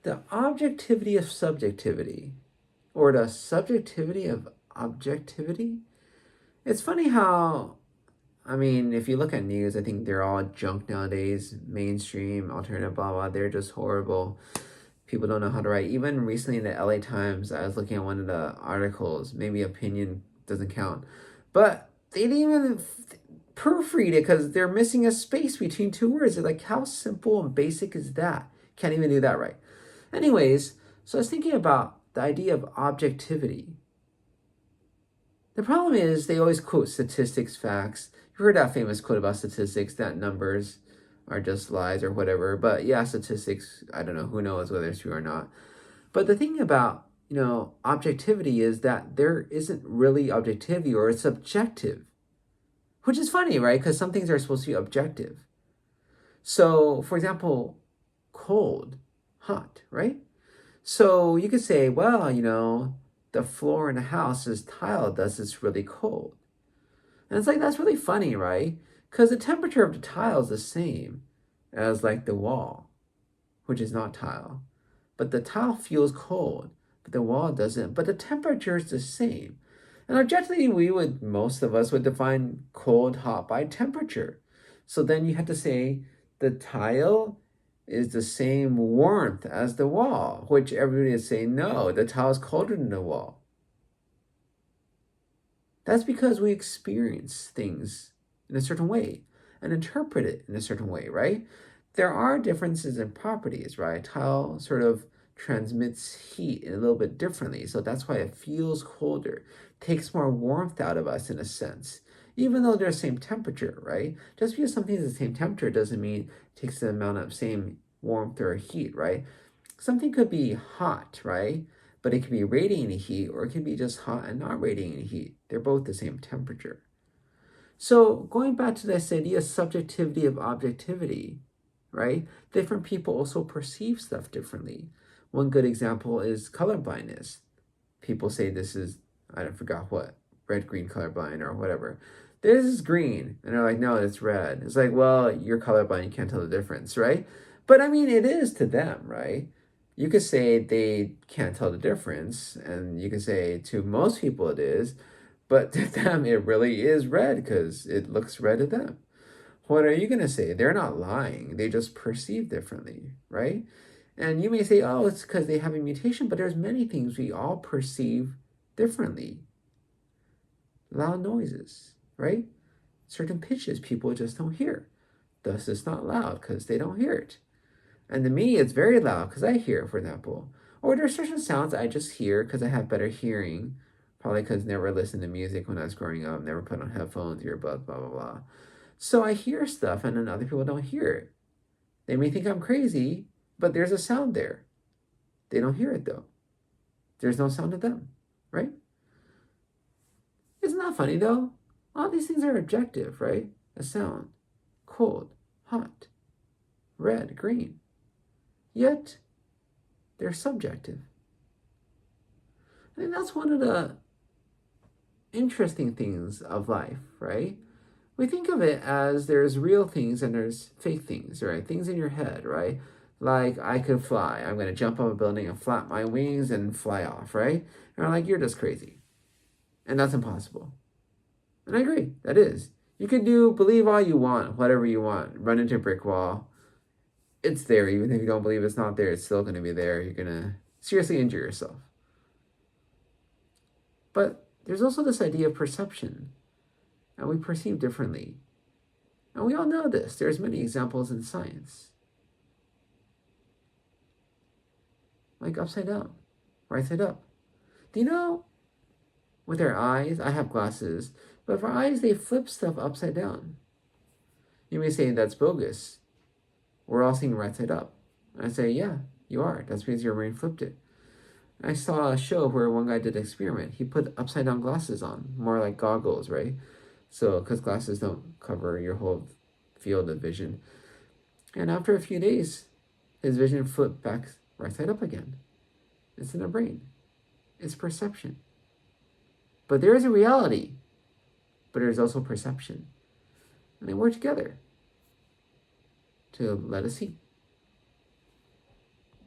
The objectivity of subjectivity, or the subjectivity of objectivity. It's funny how, I mean, if you look at news, I think they're all junk nowadays. Mainstream, alternative, blah, blah. They're just horrible. People don't know how to write. Even recently in the LA Times, I was looking at one of the articles. Maybe opinion doesn't count. But they didn't even proofread it because they're missing a space between two words. They're like, how simple and basic is that? Can't even do that right. Anyways, so I was thinking about the idea of objectivity. The problem is they always quote statistics, facts. You've heard that famous quote about statistics, that numbers are just lies or whatever. But yeah, statistics, I don't know, who knows whether it's true or not. But the thing about, objectivity is that there isn't really objectivity, or it's subjective. Which is funny, right? Because some things are supposed to be objective. So, for example, cold, hot, right? So you could say, well, the floor in a house is tiled, thus it's really cold. And it's like, that's really funny, right? Because the temperature of the tile is the same as like the wall, which is not tile. But the tile feels cold, but the wall doesn't. But the temperature is the same. And objectively, most of us would define cold, hot by temperature. So then you have to say the tile is the same warmth as the wall, which everybody is saying, no, the tile is colder than the wall. That's because we experience things in a certain way and interpret it in a certain way, right? There are differences in properties, right? Tile sort of transmits heat a little bit differently, so that's why it feels colder, takes more warmth out of us in a sense, even though they're the same temperature, right? Just because something is the same temperature doesn't mean it takes the amount of same warmth or heat, right? Something could be hot, right? But it can be radiating heat, or it can be just hot and not radiating heat. They're both the same temperature. So going back to this idea of subjectivity of objectivity, right? Different people also perceive stuff differently. One good example is colorblindness. People say this is, I forgot what, red-green colorblind or whatever. This is green. And they're like, no, it's red. It's like, well, you're colorblind, you can't tell the difference, right? But I mean, it is to them, right? You could say they can't tell the difference, and you could say to most people it is, but to them it really is red because it looks red to them. What are you going to say? They're not lying. They just perceive differently, right? And you may say, oh, it's because they have a mutation, but there's many things we all perceive differently. Loud noises, right? Certain pitches people just don't hear. Thus, it's not loud because they don't hear it. And to me, it's very loud because I hear it, for example. Or there's certain sounds I just hear because I have better hearing. Probably because never listened to music when I was growing up, never put on headphones, earbuds, blah, blah, blah. So I hear stuff and then other people don't hear it. They may think I'm crazy, but there's a sound there. They don't hear it though. There's no sound to them, right? Isn't that funny though? All these things are objective, right? A sound, cold, hot, red, green. Yet, they're subjective. I think that's one of the interesting things of life, right? We think of it as there's real things and there's fake things, right? Things in your head, right? Like, I could fly. I'm going to jump off a building and flap my wings and fly off, right? And I'm like, you're just crazy. And that's impossible. And I agree, that is. You can believe all you want, whatever you want, run into a brick wall. It's there. Even if you don't believe it's not there, it's still going to be there. You're going to seriously injure yourself. But there's also this idea of perception, and we perceive differently. And we all know this. There's many examples in science. Like upside down, right side up. Do you know, with our eyes, I have glasses, but for eyes, they flip stuff upside down. You may say that's bogus. We're all seeing right side up. And I say, yeah, you are. That's because your brain flipped it. I saw a show where one guy did an experiment. He put upside down glasses on, more like goggles, right? So, because glasses don't cover your whole field of vision. And after a few days, his vision flipped back right side up again. It's in the brain. It's perception. But there is a reality, but there's also perception. And they work together to let us see.